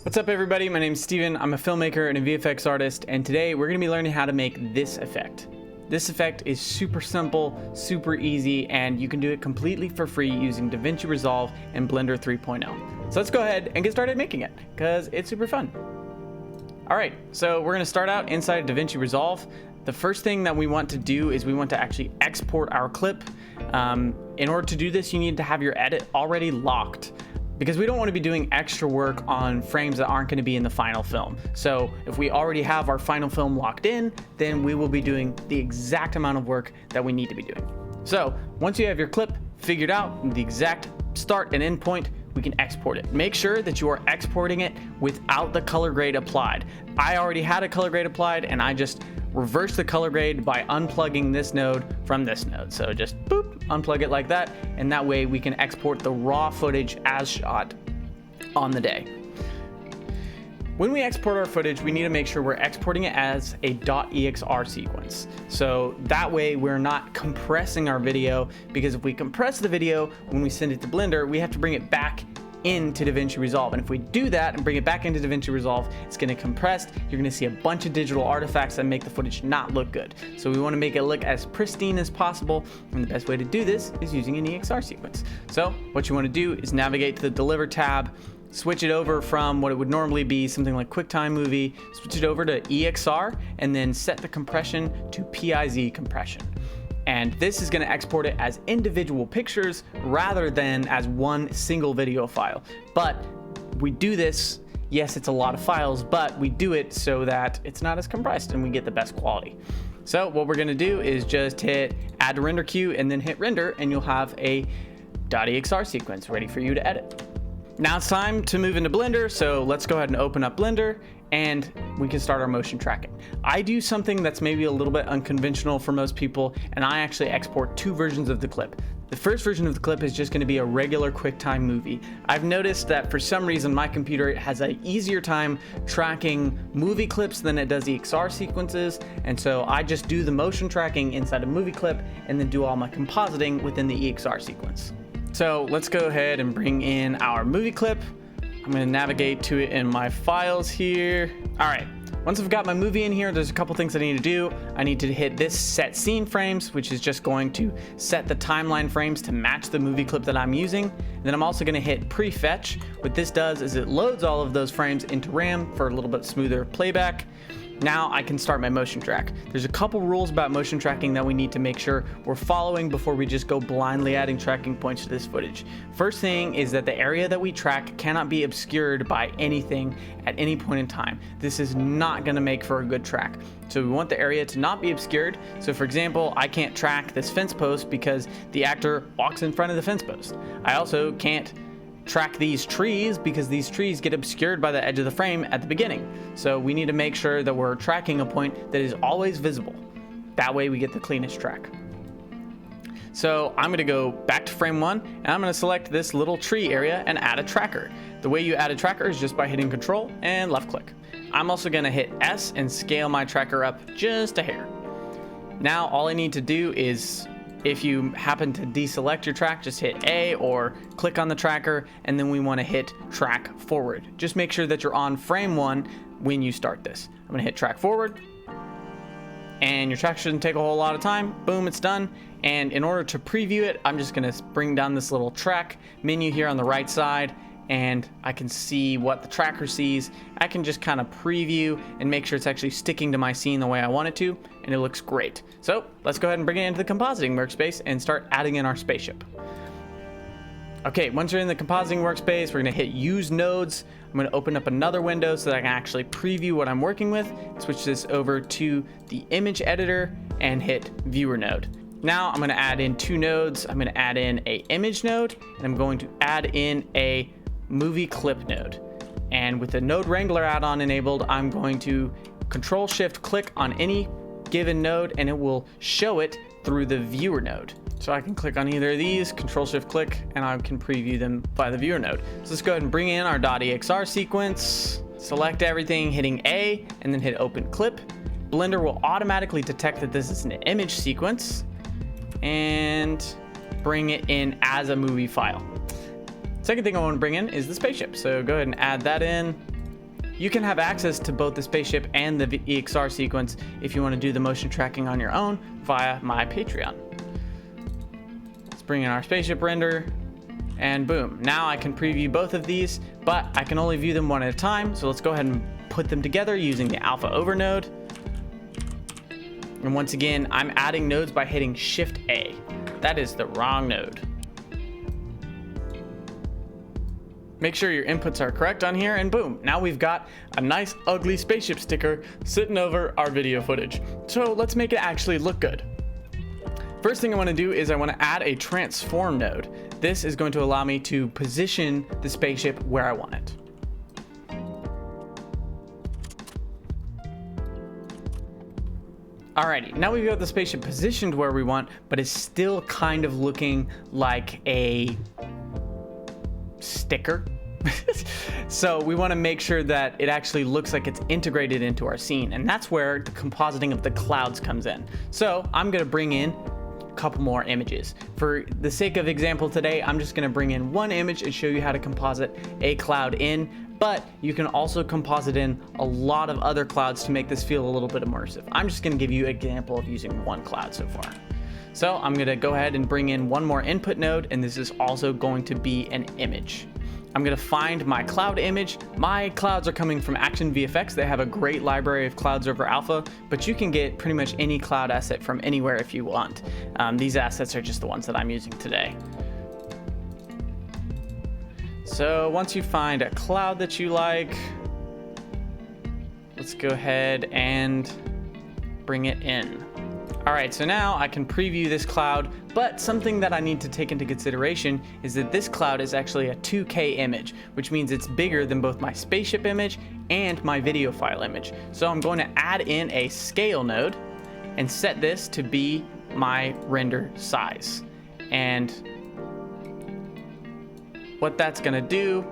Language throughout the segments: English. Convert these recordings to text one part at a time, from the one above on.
What's up everybody, my name's Steven. I'm a filmmaker and a VFX artist, and today we're going to be learning how to make this effect. This effect is super simple, super easy, and you can do it completely for free using DaVinci Resolve and Blender 3.0. So let's go ahead and get started making it, because it's super fun. Alright, so we're going to start out inside DaVinci Resolve. The first thing that we want to do is we want to actually export our clip. In order to do this, you need to have your edit already locked, because we don't want to be doing extra work on frames that aren't going to be in the final film. So if we already have our final film locked in, then we will be doing the exact amount of work that we need to be doing. So once you have your clip figured out, the exact start and end point, we can export it. Make sure that you are exporting it without the color grade applied. I already had a color grade applied, and I just reverse the color grade by unplugging this node from this node. So just boop, unplug it like that, and that way we can export the raw footage as shot on the day. When we export our footage, we need to make sure we're exporting it as a .exr sequence. So that way we're not compressing our video, because if we compress the video when we send it to Blender, we have to bring it back into DaVinci Resolve, and if we do that and bring it back into DaVinci Resolve, it's going to compress. You're going to see a bunch of digital artifacts that make the footage not look good. So we want to make it look as pristine as possible, and the best way to do this is using an EXR sequence. So what you want to do is navigate to the Deliver tab, switch it over from what it would normally be something like QuickTime Movie, switch it over to EXR, and then set the compression to PIZ compression. And this is going to export it as individual pictures rather than as one single video file. But we do this, yes, it's a lot of files, but we do it so that it's not as compressed and we get the best quality. So what we're going to do is just hit add to render queue and then hit render, and you'll have a .exr sequence ready for you to edit. Now it's time to move into Blender, so let's go ahead and open up Blender and we can start our motion tracking. I do something that's maybe a little bit unconventional for most people, and I actually export two versions of the clip. The first version of the clip is just going to be a regular QuickTime Movie. I've noticed that for some reason my computer has an easier time tracking movie clips than it does EXR sequences, and so I just do the motion tracking inside a movie clip and then do all my compositing within the EXR sequence. So let's go ahead and bring in our movie clip. I'm going to navigate to it in my files here. All right, once I've got my movie in here, there's a couple things I need to do. I need to hit this set scene frames, which is just going to set the timeline frames to match the movie clip that I'm using. And then I'm also going to hit prefetch. What this does is it loads all of those frames into RAM for a little bit smoother playback. Now I can start my motion track. There's a couple rules about motion tracking that we need to make sure we're following before we just go blindly adding tracking points to this footage. First thing is that the area that we track cannot be obscured by anything at any point in time. This is not going to make for a good track. So we want the area to not be obscured. So for example, I can't track this fence post because the actor walks in front of the fence post. I also can't track these trees because these trees get obscured by the edge of the frame at the beginning. So we need to make sure that we're tracking a point that is always visible. That way we get the cleanest track. So I'm going to go back to frame 1, and I'm going to select this little tree area and add a tracker. The way you add a tracker is just by hitting Control and left click. I'm also going to hit S and scale my tracker up just a hair. Now all I need to do is, if you happen to deselect your track, just hit A or click on the tracker, and then we want to hit track forward. Just make sure that you're on frame 1 when you start this. I'm going to hit track forward, and your track shouldn't take a whole lot of time. Boom, it's done. And in order to preview it, I'm just going to bring down this little track menu here on the right side, and I can see what the tracker sees. I can just kind of preview and make sure it's actually sticking to my scene the way I want it to, and it looks great. So let's go ahead and bring it into the compositing workspace and start adding in our spaceship. Okay, once you're in the compositing workspace, we're going to hit use nodes. I'm going to open up another window so that I can actually preview what I'm working with. Switch this over to the image editor and hit viewer node. Now I'm going to add in two nodes. I'm going to add in a image node, and I'm going to add in a movie clip node. And with the node wrangler add-on enabled, I'm going to Control Shift click on any given node, and it will show it through the viewer node. So I can click on either of these, Control Shift click, and I can preview them by the viewer node. So let's go ahead and bring in our .exr sequence, select everything, hitting A, and then hit open clip. Blender will automatically detect that this is an image sequence and bring it in as a movie file. Second thing I want to bring in is the spaceship. So go ahead and add that in. You can have access to both the spaceship and the EXR sequence if you want to do the motion tracking on your own via my Patreon. Let's bring in our spaceship render, and boom. Now I can preview both of these, but I can only view them one at a time. So let's go ahead and put them together using the alpha over node. And once again, I'm adding nodes by hitting Shift A. That is the wrong node. Make sure your inputs are correct on here, and boom, now we've got a nice ugly spaceship sticker sitting over our video footage. So let's make it actually look good. First thing I want to do is I want to add a transform node. This is going to allow me to position the spaceship where I want it. Alrighty, now we've got the spaceship positioned where we want, but it's still kind of looking like a sticker. So we want to make sure that it actually looks like it's integrated into our scene, and that's where the compositing of the clouds comes in. So I'm going to bring in a couple more images. For the sake of example today, I'm just going to bring in one image and show you how to composite a cloud in. But you can also composite in a lot of other clouds to make this feel a little bit immersive. I'm just going to give you an example of using one cloud so far. So I'm going to go ahead and bring in one more input node, and this is also going to be an image. I'm going to find my cloud image. My clouds are coming from Action VFX. They have a great library of clouds over alpha, but you can get pretty much any cloud asset from anywhere if you want. These assets are just the ones that I'm using today. So once you find a cloud that you like, let's go ahead and bring it in. All right, so now I can preview this cloud, but something that I need to take into consideration is that this cloud is actually a 2K image, which means it's bigger than both my spaceship image and my video file image. So I'm going to add in a scale node and set this to be my render size. And what that's going to do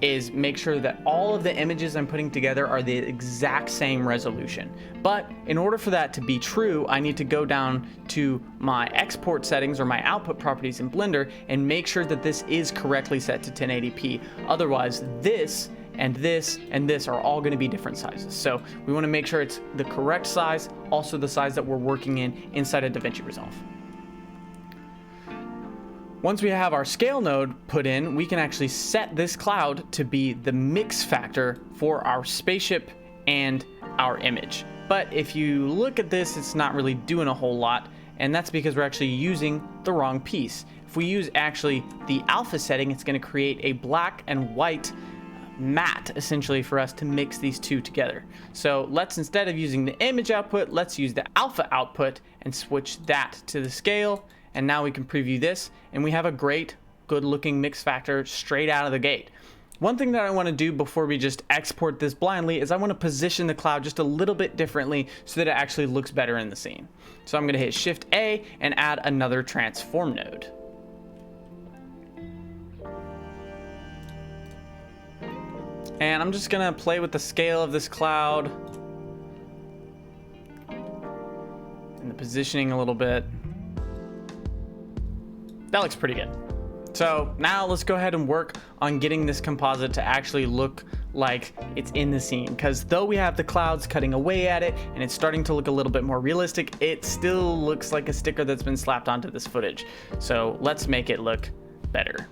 is make sure that all of the images I'm putting together are the exact same resolution. But in order for that to be true, I need to go down to my export settings or my output properties in Blender and make sure that this is correctly set to 1080p. Otherwise, this and this and this are all going to be different sizes. So we want to make sure it's the correct size, also the size that we're working in inside of DaVinci Resolve. Once we have our scale node put in, we can actually set this cloud to be the mix factor for our spaceship and our image. But if you look at this, it's not really doing a whole lot, and that's because we're actually using the wrong piece. If we use actually the alpha setting, it's going to create a black and white matte essentially for us to mix these two together. So let's, instead of using the image output, let's use the alpha output and switch that to the scale. And now we can preview this, and we have a great, good-looking mix factor straight out of the gate. One thing that I want to do before we just export this blindly is I want to position the cloud just a little bit differently so that it actually looks better in the scene. So I'm going to hit Shift A and add another transform node. And I'm just going to play with the scale of this cloud and the positioning a little bit. That looks pretty good. So now let's go ahead and work on getting this composite to actually look like it's in the scene, because though we have the clouds cutting away at it and it's starting to look a little bit more realistic, it still looks like a sticker that's been slapped onto this footage. So let's make it look better.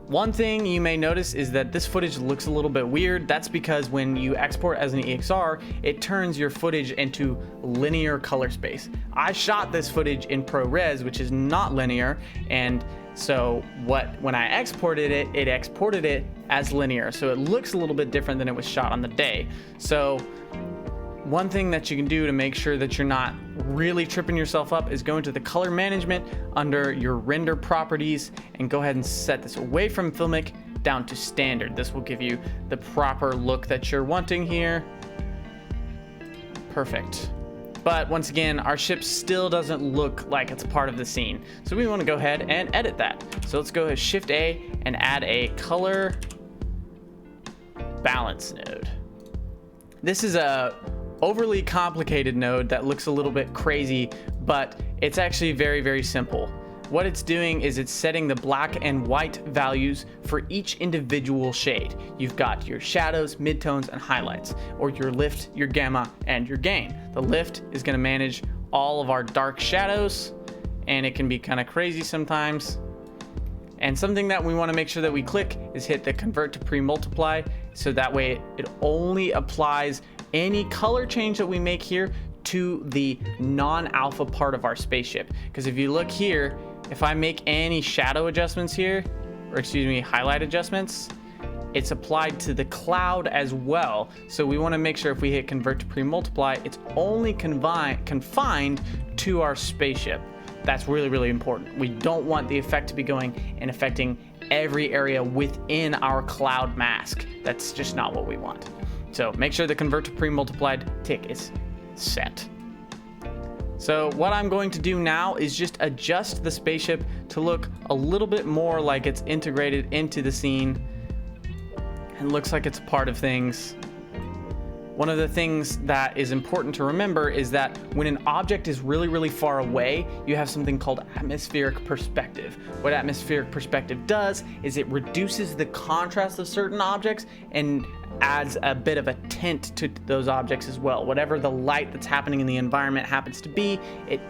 One thing you may notice is that this footage looks a little bit weird. That's because when you export as an EXR, it turns your footage into linear color space. I shot this footage in ProRes, which is not linear, and so when I exported it, it exported it as linear. So it looks a little bit different than it was shot on the day. So one thing that you can do to make sure that you're not really tripping yourself up is go into the color management under your render properties and go ahead and set this away from filmic down to standard. This will give you the proper look that you're wanting here. Perfect. But once again, our ship still doesn't look like it's part of the scene. So we want to go ahead and edit that. So let's go ahead, Shift A, and add a color balance node. This is a overly complicated node that looks a little bit crazy, but it's actually very, very simple. what it's doing is it's setting the black and white values for each individual shade. You've got your shadows, midtones, and highlights, or your lift, your gamma, and your gain. The lift is going to manage all of our dark shadows, and it can be kind of crazy sometimes. And something that we want to make sure that we click is hit the convert to pre-multiply, so that way it only applies any color change that we make here to the non-alpha part of our spaceship. Because if you look here, if I make any shadow adjustments here, or excuse me, highlight adjustments, it's applied to the cloud as well. So we want to make sure if we hit convert to pre-multiply, it's only confined to our spaceship. That's really, really important. We don't want the effect to be going and affecting every area within our cloud mask. That's just not what we want. So make sure the convert to pre-multiplied tick is set. So what I'm going to do now is just adjust the spaceship to look a little bit more like it's integrated into the scene and looks like it's a part of things. One of the things that is important to remember is that when an object is really, really far away, you have something called atmospheric perspective. What atmospheric perspective does is it reduces the contrast of certain objects and adds a bit of a tint to those objects as well. Whatever the light that's happening in the environment happens to be, it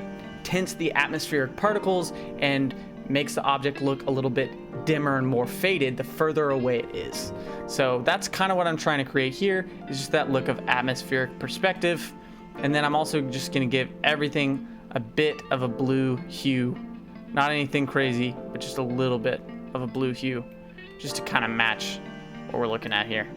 tints the atmospheric particles and makes the object look a little bit dimmer and more faded the further away it is. So that's kind of what I'm trying to create here, is just that look of atmospheric perspective. And then I'm also just going to give everything a bit of a blue hue. Not anything crazy, but just a little bit of a blue hue, just to kind of match what we're looking at here.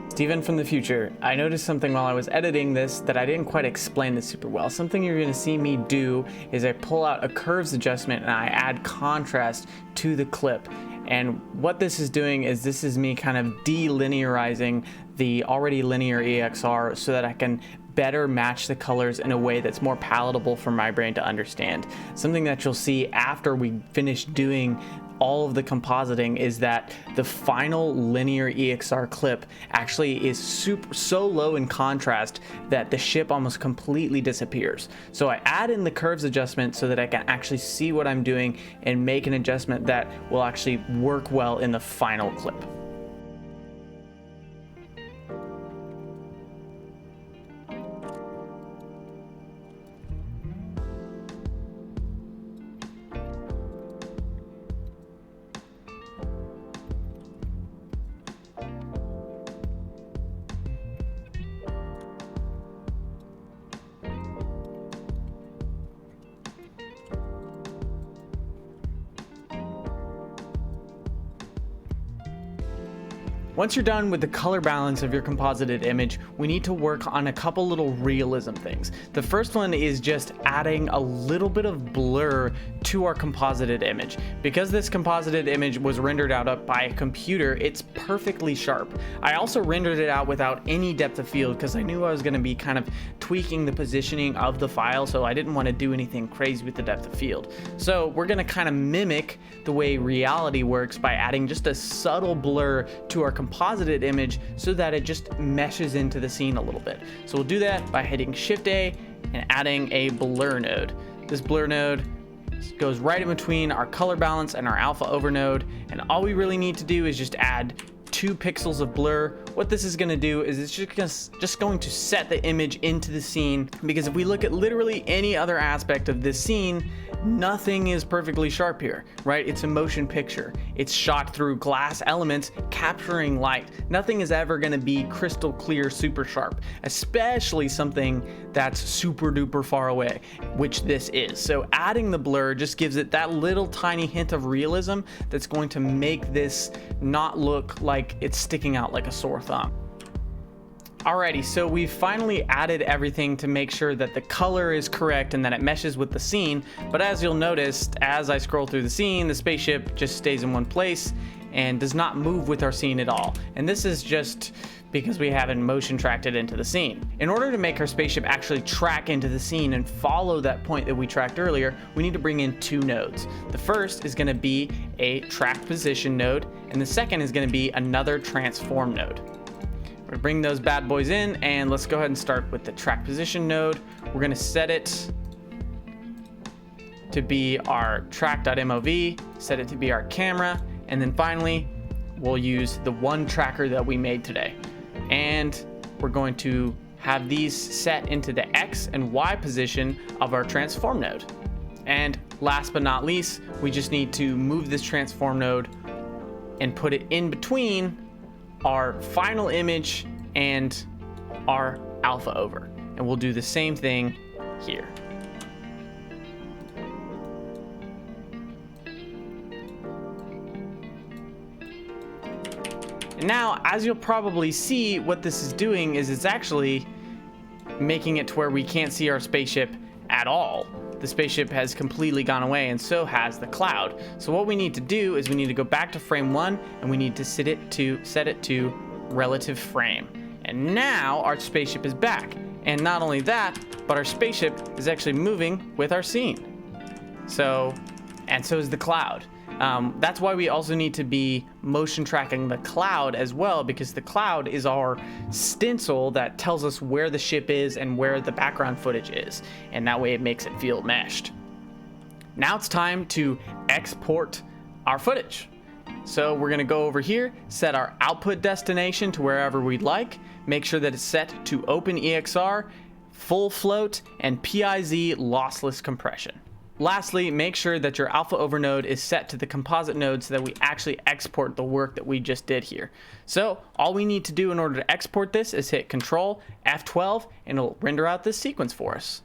Steven from the future, I noticed something while I was editing this that I didn't quite explain this super well. Something you're going to see me do is I pull out a curves adjustment and I add contrast to the clip. And what this is doing is this is me kind of delinearizing the already linear EXR so that I can better match the colors in a way that's more palatable for my brain to understand. Something that you'll see after we finish doing all of the compositing is that the final linear EXR clip actually is so low in contrast that the ship almost completely disappears. So I add in the curves adjustment so that I can actually see what I'm doing and make an adjustment that will actually work well in the final clip. Once you're done with the color balance of your composited image, we need to work on a couple little realism things. The first one is just adding a little bit of blur to our composited image. Because this composited image was rendered out by a computer, it's perfectly sharp. I also rendered it out without any depth of field because I knew I was going to be kind of tweaking the positioning of the file, so I didn't want to do anything crazy with the depth of field. So we're going to kind of mimic the way reality works by adding just a subtle blur to our composited image so that it just meshes into the scene a little bit. So we'll do that by hitting Shift A and adding a blur node. This blur node goes right in between our color balance and our alpha over node, and all we really need to do is just add 2 pixels of blur. What this is going to do is it's just going to set the image into the scene, because if we look at literally any other aspect of this scene, nothing is perfectly sharp here, right? It's a motion picture. It's shot through glass elements capturing light. Nothing is ever going to be crystal clear, super sharp, especially something that's super duper far away, which this is. So adding the blur just gives it that little tiny hint of realism that's going to make this not look like it's sticking out like a sore thumb. Alrighty, so we've finally added everything to make sure that the color is correct and that it meshes with the scene, but as you'll notice, as I scroll through the scene, the spaceship just stays in one place and does not move with our scene at all. And this is just because we haven't motion tracked it into the scene. In order to make our spaceship actually track into the scene and follow that point that we tracked earlier, we need to bring in 2 nodes. The first is going to be a track position node, and the second is going to be another transform node. We're gonna bring those bad boys in, and let's go ahead and start with the track position node. We're gonna set it to be our track.mov, set it to be our camera, and then finally, we'll use the one tracker that we made today. And we're going to have these set into the X and Y position of our transform node. And last but not least, we just need to move this transform node and put it in between our final image and our alpha over. And we'll do the same thing here. And now, as you'll probably see, what this is doing is it's actually making it to where we can't see our spaceship at all. The spaceship has completely gone away, and so has the cloud. So what we need to do is we need to go back to frame 1, and we need to set it to relative frame. And now our spaceship is back. And not only that, but our spaceship is actually moving with our scene. So is the cloud. That's why we also need to be motion tracking the cloud as well, because the cloud is our stencil that tells us where the ship is and where the background footage is. And that way it makes it feel meshed. Now it's time to export our footage. So we're going to go over here, set our output destination to wherever we'd like, make sure that it's set to OpenEXR, full float, and PIZ lossless compression. Lastly, make sure that your alpha over node is set to the composite node so that we actually export the work that we just did here. So all we need to do in order to export this is hit Control F12 and it'll render out this sequence for us.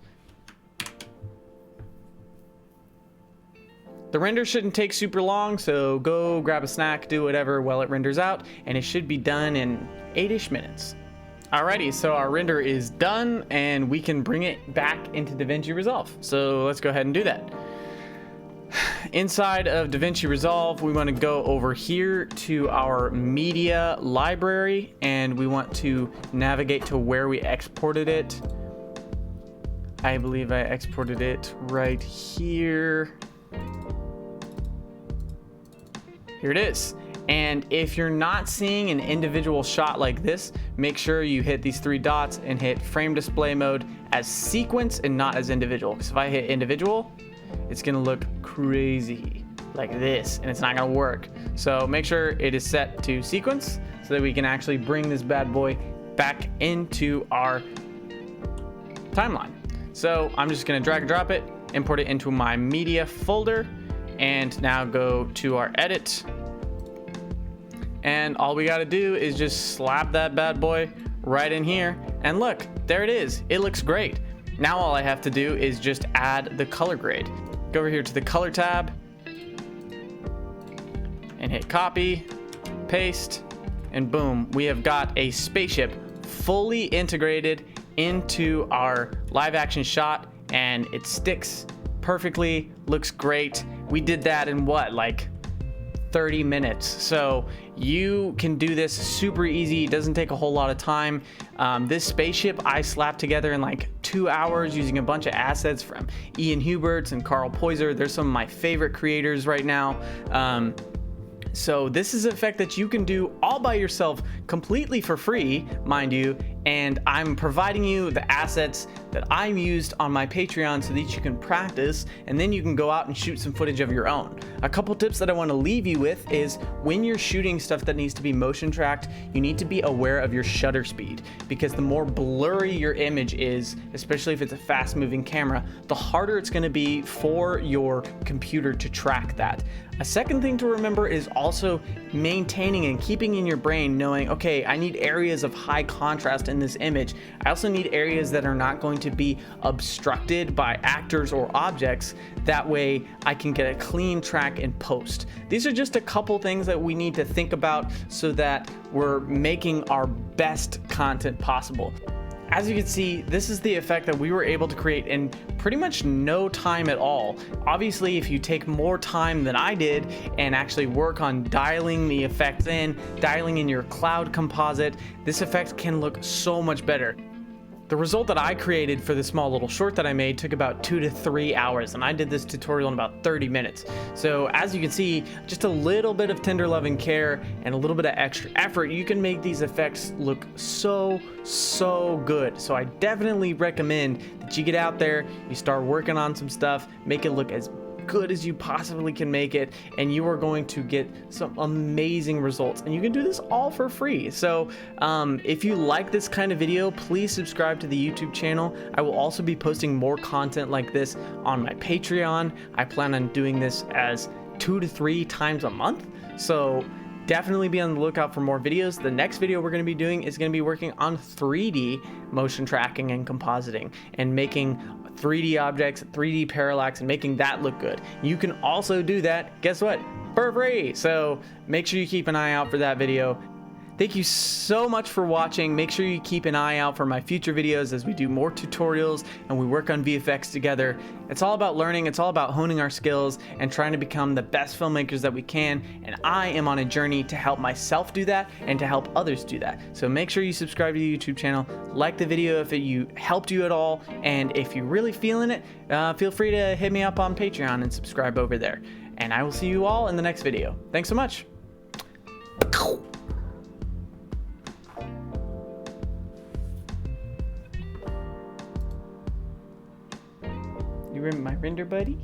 The render shouldn't take super long, so go grab a snack, do whatever while it renders out, and it should be done in 8-ish minutes. Alrighty, so our render is done and we can bring it back into DaVinci Resolve. So let's go ahead and do that. Inside of DaVinci Resolve, we want to go over here to our media library and we want to navigate to where we exported it. I believe I exported it right here. Here it is. And if you're not seeing an individual shot like this, make sure you hit these 3 dots and hit frame display mode as sequence and not as individual. Because if I hit individual, it's gonna look crazy like this and it's not gonna work. So make sure it is set to sequence so that we can actually bring this bad boy back into our timeline. So I'm just gonna drag and drop it, import it into my media folder, and now go to our edit. And all we got to do is just slap that bad boy right in here. And look, there it is. It looks great. Now all I have to do is just add the color grade. Go over here to the color tab and hit copy, paste, and boom, we have got a spaceship fully integrated into our live action shot, and it sticks perfectly, looks great. We did that in what, like 30 minutes. So you can do this super easy. It doesn't take a whole lot of time. This spaceship I slapped together in like 2 hours using a bunch of assets from Ian Huberts and Carl Poiser. They're some of my favorite creators right now. So this is an effect that you can do all by yourself completely for free, mind you, and I'm providing you the assets that I'm used on my Patreon so that you can practice and then you can go out and shoot some footage of your own. A couple tips that I want to leave you with is when you're shooting stuff that needs to be motion tracked, you need to be aware of your shutter speed, because the more blurry your image is, especially if it's a fast moving camera, the harder it's going to be for your computer to track that. A second thing to remember is also maintaining and keeping in your brain knowing, okay, I need areas of high contrast in this image. I also need areas that are not going to be obstructed by actors or objects. That way I can get a clean track in post. These are just a couple things that we need to think about so that we're making our best content possible. As you can see, this is the effect that we were able to create in pretty much no time at all. Obviously, if you take more time than I did and actually work on dialing the effects in, dialing in your cloud composite, this effect can look so much better. The result that I created for this small little short that I made took about 2 to 3 hours, and I did this tutorial in about 30 minutes. So as you can see, just a little bit of tender love and care and a little bit of extra effort, you can make these effects look so good. So I definitely recommend that you get out there, you start working on some stuff, make it look as good as you possibly can make it, and you are going to get some amazing results, and you can do this all for free. So if you like this kind of video, please subscribe to the YouTube channel. I will also be posting more content like this on my Patreon. I plan on doing this as 2 to 3 times a month, so definitely be on the lookout for more videos. The next video we're going to be doing is going to be working on 3D motion tracking and compositing and making 3D objects, 3D parallax, and making that look good. You can also do that, guess what, for free. So make sure you keep an eye out for that video. Thank you so much for watching. Make sure you keep an eye out for my future videos as we do more tutorials and we work on VFX together. It's all about learning, it's all about honing our skills and trying to become the best filmmakers that we can. And I am on a journey to help myself do that and to help others do that. So make sure you subscribe to the YouTube channel, like the video if it helped you at all, and if you're really feeling it, feel free to hit me up on Patreon and subscribe over there. And I will see you all in the next video. Thanks so much. You my render buddy?